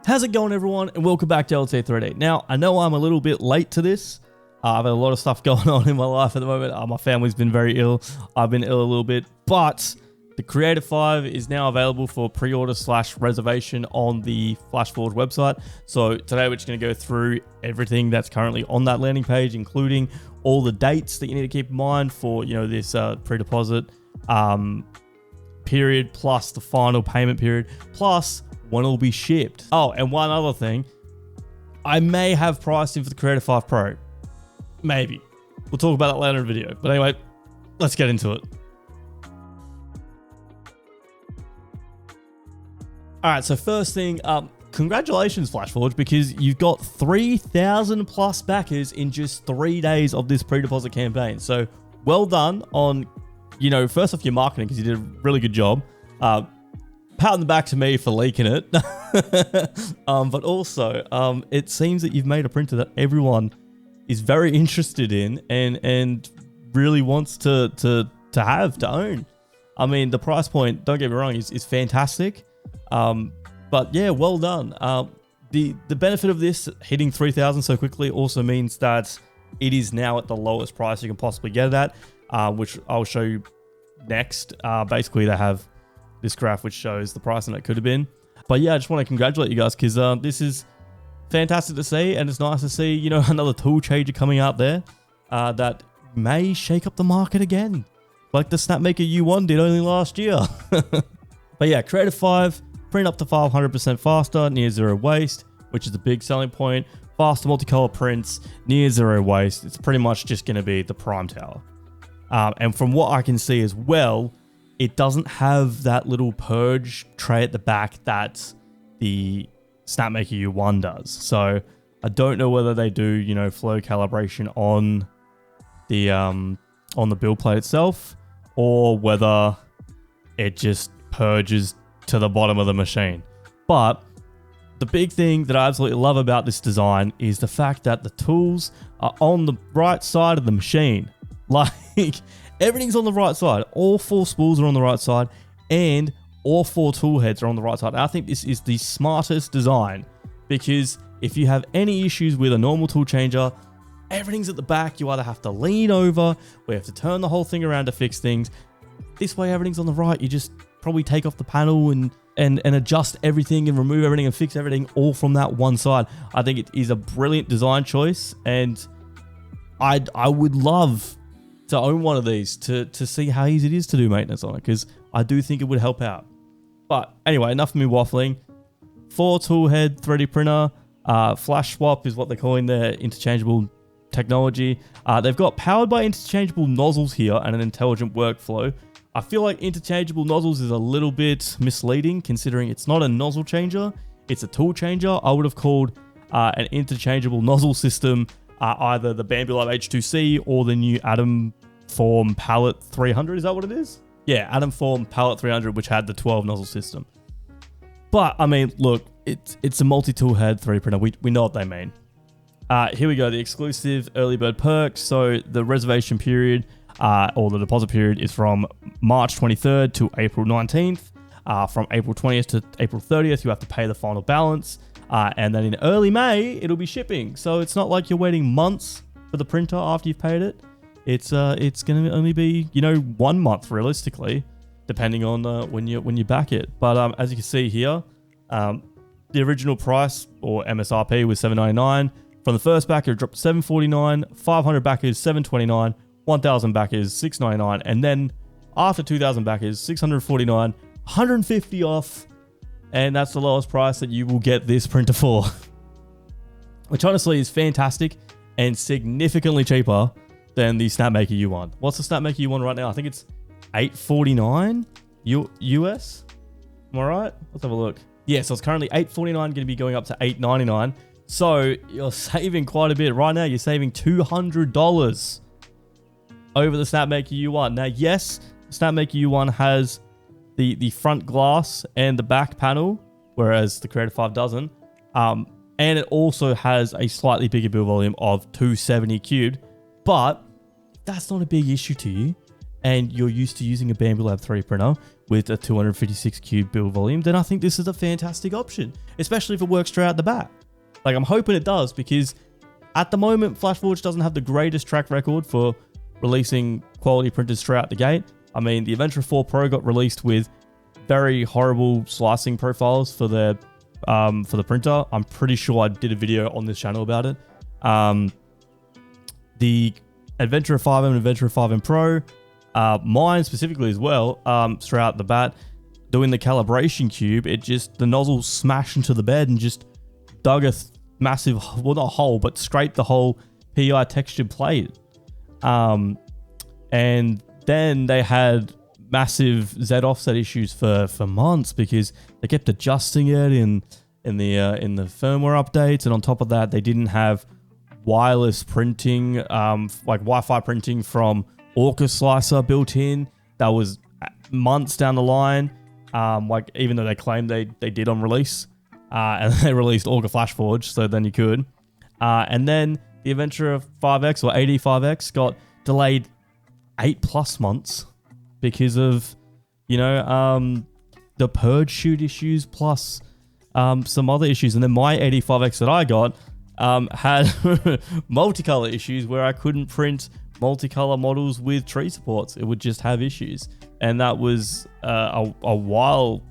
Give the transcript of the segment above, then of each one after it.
How's it going, everyone? And welcome back to LT 3D. Now, I know I'm a little bit late to this. I've had a lot of stuff going on in my life at the moment. My family's been very ill. I've been ill a little bit. But the Creator 5 is now available for pre-order / reservation on the Flashforge website. So today we're just going to go through everything that's currently on that landing page, including all the dates that you need to keep in mind for, this pre-deposit period, plus the final payment period, plus when it'll be shipped. Oh, and one other thing, I may have pricing for the Creator 5 Pro. Maybe. We'll talk about that later in the video. But anyway, let's get into it. All right, so first thing, congratulations, Flashforge, because you've got 3,000 plus backers in just 3 days of this pre-deposit campaign. So well done on, first off your marketing, because you did a really good job. Pat on the back to me for leaking it. But also, it seems that you've made a printer that everyone is very interested in and really wants to own. I mean, the price point, don't get me wrong, is fantastic. But yeah, well done. The benefit of this hitting 3,000 so quickly also means that it is now at the lowest price you can possibly get it at, which I'll show you next. Basically, they have this graph which shows the price and it could have been. But yeah, I just want to congratulate you guys because this is fantastic to see, and it's nice to see, another tool changer coming out there that may shake up the market again, like the Snapmaker U1 did only last year. But yeah, Creator 5, print up to 500% faster, near zero waste, which is a big selling point. Faster multicolor prints, near zero waste. It's pretty much just going to be the prime tower. And from what I can see as well, it doesn't have that little purge tray at the back that the Snapmaker U1 does. So I don't know whether they do, flow calibration on the build plate itself, or whether it just purges to the bottom of the machine. But the big thing that I absolutely love about this design is the fact that the tools are on the right side of the machine. Like, everything's on the right side. All 4 spools are on the right side, and all 4 tool heads are on the right side. And I think this is the smartest design, because if you have any issues with a normal tool changer, everything's at the back. You either have to lean over, or you have to turn the whole thing around to fix things. This way, everything's on the right. You just probably take off the panel and adjust everything and remove everything and fix everything all from that one side. I think it is a brilliant design choice, and I would love to own one of these to see how easy it is to do maintenance on it, because I do think it would help out. But anyway, enough of me waffling. 4 tool head 3D printer, flash swap is what they're calling their interchangeable technology. They've got powered by interchangeable nozzles here and an intelligent workflow. I feel like interchangeable nozzles is a little bit misleading, considering it's not a nozzle changer, it's a tool changer. I would have called an interchangeable nozzle system either the Bambulab H2C or the new Atom Form Palette 300. Is that what it is? Yeah, Atom Form Palette 300, which had the 12 nozzle system. But I mean, look, it's a multi-tool head 3D printer. We know what they mean. Here we go, the exclusive early bird perks. So the reservation period or the deposit period is from March 23rd to April 19th. From April 20th to April 30th, you have to pay the final balance. And then in early May, it'll be shipping. So it's not like you're waiting months for the printer after you've paid it. It's going to only be, 1 month realistically, depending on when you back it. But as you can see here, the original price or MSRP was $799. From the first backer, it dropped to $749. 500 backers, $729. 1,000 backers, $699. And then after 2,000 backers, $649. 150 off. And that's the lowest price that you will get this printer for. Which honestly is fantastic and significantly cheaper than the Snapmaker U1. What's the Snapmaker U1 right now? I think it's $849 US. Am I right? Let's have a look. Yeah, so it's currently $849, going to be going up to $899. So you're saving quite a bit. Right now, you're saving $200 over the Snapmaker U1. Now, yes, Snapmaker U1 has the front glass and the back panel, whereas the Creator 5 doesn't. And it also has a slightly bigger build volume of 270 cubed. But that's not a big issue to you, and you're used to using a Bambulab 3D printer, with a 256 cube build volume, then I think this is a fantastic option, especially if it works straight out the bat. Like, I'm hoping it does, because at the moment, Flashforge doesn't have the greatest track record for releasing quality printers straight out the gate. I mean, the Adventurer 4 Pro got released with very horrible slicing profiles for the printer. I'm pretty sure I did a video on this channel about it. The Adventurer 5M and Adventurer 5M Pro, mine specifically as well, straight out the bat, doing the calibration cube, the nozzle smashed into the bed and just dug a massive, well, not hole, but scraped the whole PI textured plate. And then they had massive Z offset issues for months, because they kept adjusting it in the firmware updates, and on top of that, they didn't have wireless printing, like Wi-Fi printing from Orca Slicer built in. That was months down the line. Like, even though they claimed they did on release, and they released Orca Flashforge, so then you could. And then the Adventurer 5X or AD5X got delayed 8+ months because of, the purge shoot issues plus some other issues. And then my 85X that I got had multicolor issues where I couldn't print multicolor models with tree supports. It would just have issues. And that was a while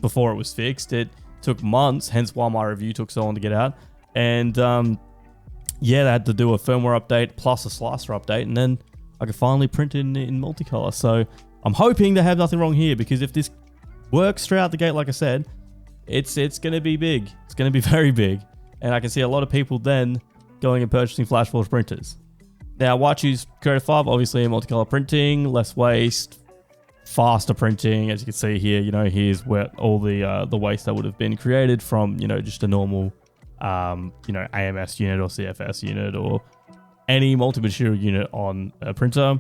before it was fixed. It took months, hence why my review took so long to get out. And yeah, they had to do a firmware update plus a slicer update, and then I could finally print it in multicolor. So I'm hoping they have nothing wrong here, because if this works straight out the gate, like I said, it's going to be big. It's going to be very big. And I can see a lot of people then going and purchasing Flashforge printers. Now, why choose Creator 5? Obviously, multicolor printing, less waste, faster printing. As you can see here, here's where all the waste that would have been created from, just a normal, AMS unit or CFS unit or any multi-material unit on a printer.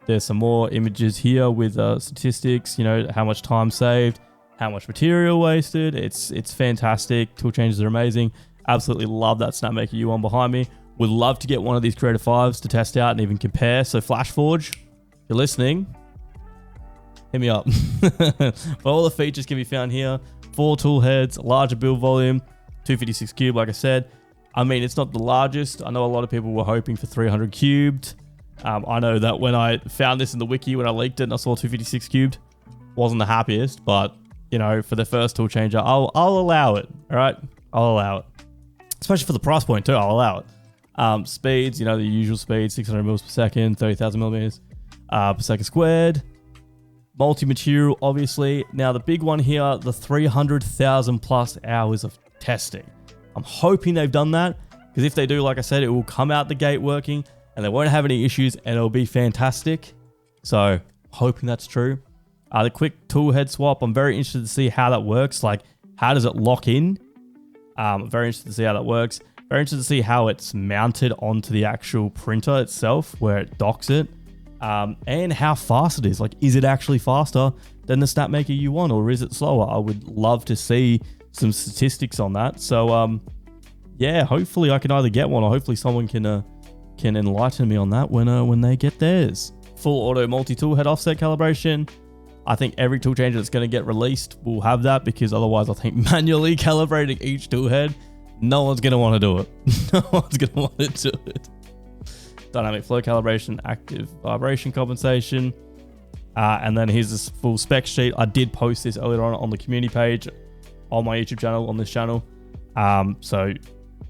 There's some more images here with statistics, how much time saved, how much material wasted. It's fantastic. Tool changes are amazing. Absolutely love that Snapmaker U1 behind me. Would love to get one of these Creator 5s to test out and even compare. So Flashforge, if you're listening, hit me up. But all the features can be found here. 4 tool heads, larger build volume, 256 cube, like I said. I mean, it's not the largest. I know a lot of people were hoping for 300 cubed. I know that when I found this in the wiki, when I leaked it and I saw 256 cubed, wasn't the happiest, but for the first tool changer, I'll allow it. All right, I'll allow it, especially for the price point too. I'll allow it. Speeds, the usual speed, 600 mils per second, 30,000 millimeters per second squared. Multi-material, obviously. Now the big one here, the 300,000 plus hours of testing. I'm hoping they've done that, because if they do, like I said, it will come out the gate working and they won't have any issues and it'll be fantastic. So hoping that's true. The quick tool head swap, I'm very interested to see how that works. Like, how does it lock in? I'm very interested to see how that works. Very interested to see how it's mounted onto the actual printer itself, where it docks it, and how fast it is. Like, is it actually faster than the Snapmaker U1, or is it slower? I would love to see some statistics on that. So yeah, hopefully I can either get one, or hopefully someone can enlighten me on that when they get theirs. Full auto multi-tool head offset calibration. I think every tool changer that's going to get released will have that, because otherwise I think manually calibrating each tool head, no one's going to want to do it. No one's going to want to do it. Dynamic flow calibration, active vibration compensation. And then here's this full spec sheet. I did post this earlier on the community page on my YouTube channel, on this channel. So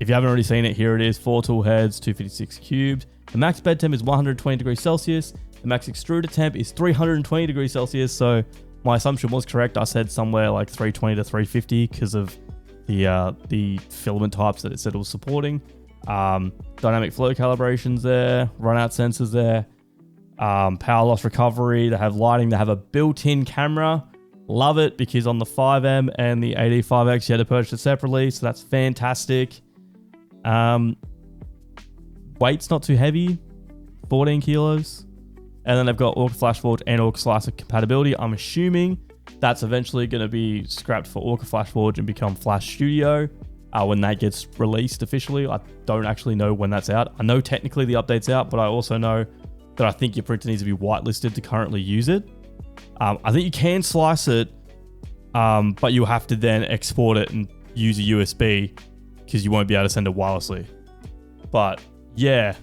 if you haven't already seen it, here it is. 4 tool heads, 256 cubed. The max bed temp is 120 degrees Celsius. The max extruder temp is 320 degrees Celsius. So my assumption was correct. I said somewhere like 320 to 350 because of the filament types that it said it was supporting. Dynamic flow calibrations there, run out sensors there, power loss recovery. They have lighting. They have a built-in camera. Love it, because on the 5M and the AD5X you had to purchase it separately, so that's fantastic. Weight's not too heavy, 14 kilos. And then they've got Orca Flashforge and Orca Slicer compatibility. I'm assuming that's eventually going to be scrapped for Orca Flashforge and become Flash Studio when that gets released officially. I don't actually know when that's out. I know technically the update's out, but I also know that I think your printer needs to be whitelisted to currently use it. I think you can slice it, but you have to then export it and use a USB because you won't be able to send it wirelessly. But yeah,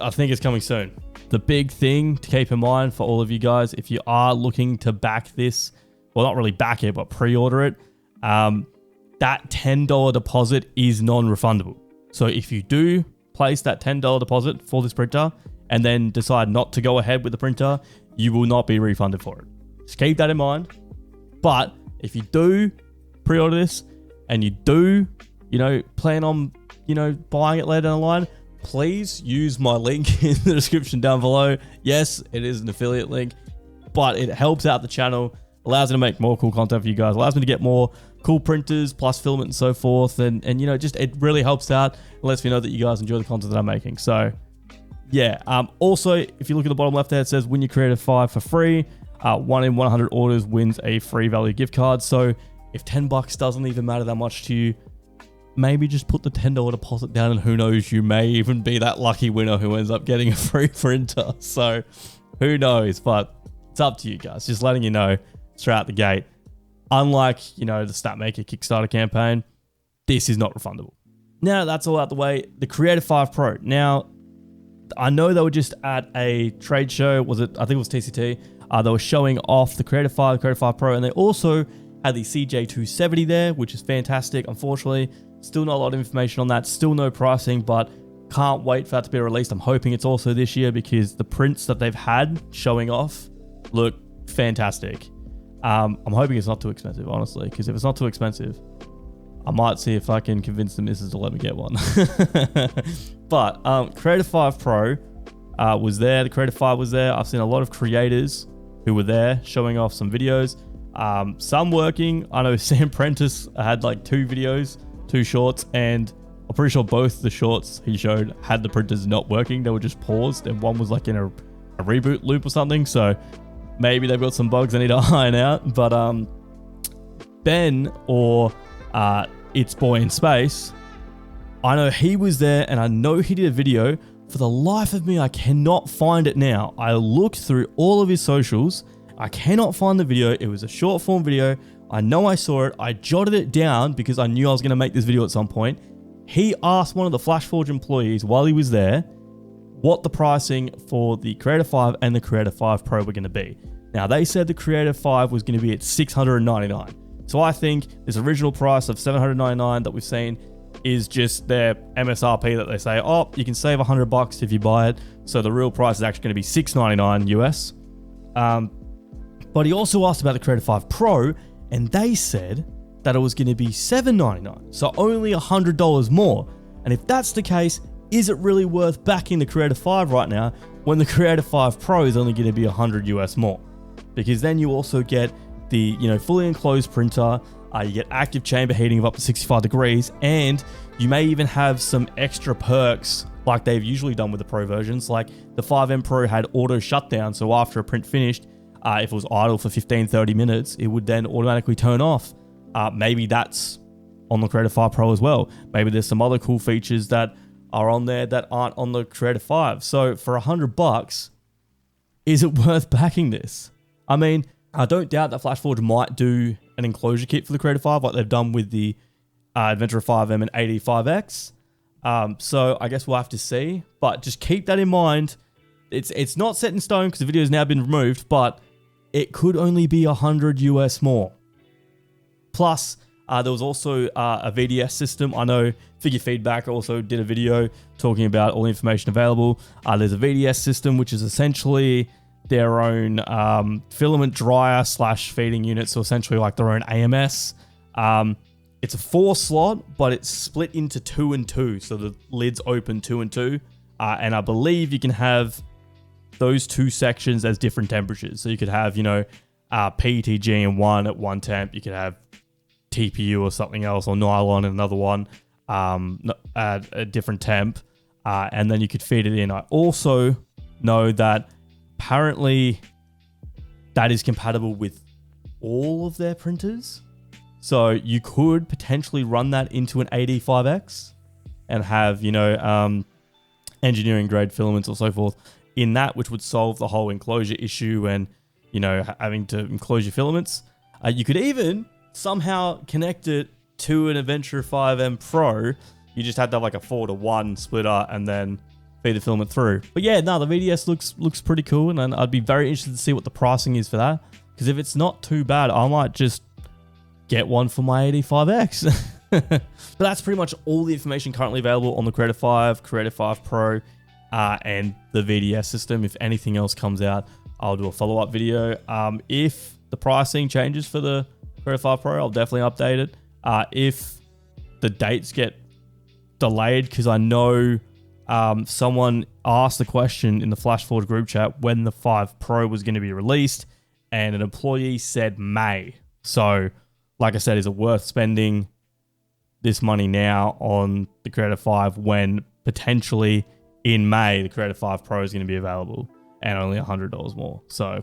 I think it's coming soon. The big thing to keep in mind for all of you guys, if you are looking to back this, well, not really back it, but pre-order it, that $10 deposit is non-refundable. So if you do place that $10 deposit for this printer and then decide not to go ahead with the printer, you will not be refunded for it. Just keep that in mind. But if you do pre-order this and you do, plan on, buying it later down the line, please use my link in the description down below. Yes, it is an affiliate link, but it helps out the channel, allows me to make more cool content for you guys, allows me to get more cool printers plus filament and so forth. And just it really helps out. It lets me know that you guys enjoy the content that I'm making. So yeah. Also, if you look at the bottom left there, it says win your Creator 5 for free. 1 in 100 orders wins a free value gift card. So if $10 doesn't even matter that much to you, maybe just put the $10 deposit down, and who knows, you may even be that lucky winner who ends up getting a free printer. So who knows, but it's up to you guys. Just letting you know straight out the gate. Unlike, the Snapmaker Kickstarter campaign, this is not refundable. Now that's all out the way, the Creator 5 Pro. Now, I know they were just at a trade show. I think it was TCT. They were showing off the Creator 5, the Creator 5 Pro, and they also had the CJ270 there, which is fantastic. Unfortunately, still not a lot of information on that. Still no pricing, but can't wait for that to be released. I'm hoping it's also this year because the prints that they've had showing off look fantastic. I'm hoping it's not too expensive, honestly, because if it's not too expensive, I might see if I can convince the missus to let me get one. But Creator 5 Pro was there. The Creator 5 was there. I've seen a lot of creators who were there showing off some videos. Some working. I know Sam Prentice had like 2 videos, 2 shorts, and I'm pretty sure both the shorts he showed had the printers not working. They were just paused, and one was like in a reboot loop or something. So maybe they've got some bugs they need to iron out. But Ben, or It's Boy in Space, I know he was there, and I know he did a video. For the life of me, I cannot find it now. I looked through all of his socials. I cannot find the video. It was a short form video. I know I saw it. I jotted it down because I knew I was going to make this video at some point. He asked one of the Flashforge employees while he was there what the pricing for the Creator 5 and the Creator 5 Pro were going to be. Now, they said the Creator 5 was going to be at $699. So I think this original price of $799 that we've seen is just their MSRP that they say, oh, you can save $100 if you buy it. So the real price is actually going to be $699 US. But he also asked about the Creator 5 Pro, and they said that it was going to be $799. So only $100 more. And if that's the case, is it really worth backing the Creator 5 right now when the Creator 5 Pro is only going to be $100 US more? Because then you also get the fully enclosed printer, you get active chamber heating of up to 65 degrees, and you may even have some extra perks like they've usually done with the Pro versions. Like the 5M Pro had auto shutdown, so after a print finished, if it was idle for 15-30 minutes, it would then automatically turn off. Maybe that's on the Creator 5 Pro as well. Maybe there's some other cool features that are on there that aren't on the Creator 5. So for $100, is it worth backing this? I mean, I don't doubt that Flashforge might do an enclosure kit for the Creator 5 like they've done with the Adventurer 5M and 85X. So I guess we'll have to see. But just keep that in mind. It's not set in stone because the video has now been removed, but it could only be $100 US more. Plus, there was also a VDS system. I know Figure Feedback also did a video talking about all the information available. There's a VDS system, which is essentially their own filament dryer / feeding unit, so essentially like their own AMS. It's a 4 slot, but it's split into 2 and 2, so the lid's open 2 and 2, and I believe you can have those 2 sections as different temperatures. So you could have PETG in one at 1 temp, you could have TPU or something else, or nylon in another one at a different temp, and then you could feed it in. I also know that apparently that is compatible with all of their printers. So you could potentially run that into an AD5X and have, engineering grade filaments or so forth in that, which would solve the whole enclosure issue and, having to enclose your filaments. You could even somehow connect it to an Adventure 5M Pro. You just had to have like a 4:1 splitter and then feed the filament through. But yeah, no, the VDS looks pretty cool, and I'd be very interested to see what the pricing is for that. Because if it's not too bad, I might just get one for my 85X. But that's pretty much all the information currently available on the Creator 5, Creator 5 Pro, and the VDS system. If anything else comes out, I'll do a follow-up video. If the pricing changes for the Creator 5 Pro, I'll definitely update it. If the dates get delayed, because I know someone asked the question in the Flashforge group chat when the 5 Pro was going to be released, and an employee said May. So, like I said, is it worth spending this money now on the Creator 5 when potentially in May the Creator 5 Pro is going to be available and only $100 more? So,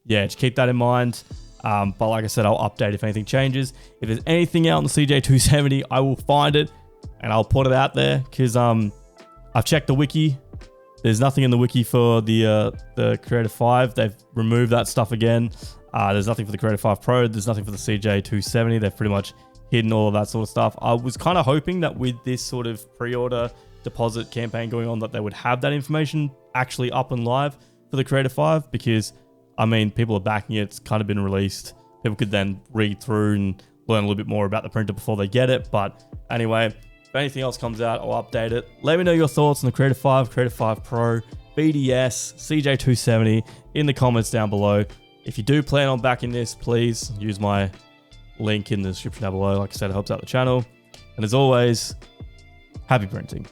yeah, just keep that in mind. But like I said, I'll update if anything changes. If there's anything out on the CJ270, I will find it and I'll put it out there, because I've checked the wiki. There's nothing in the wiki for the Creator 5. They've removed that stuff again. There's nothing for the Creator 5 Pro. There's nothing for the CJ270. They've pretty much hidden all of that sort of stuff. I was kind of hoping that with this sort of pre-order deposit campaign going on, that they would have that information actually up and live for the Creator 5, because, I mean, people are backing it. It's kind of been released. People could then read through and learn a little bit more about the printer before they get it. But anyway, if anything else comes out, I'll update it. Let me know your thoughts on the Creator 5, Creator 5 Pro, VDS, CJ270 in the comments down below. If you do plan on backing this, please use my link in the description down below. Like I said, it helps out the channel. And as always, happy printing.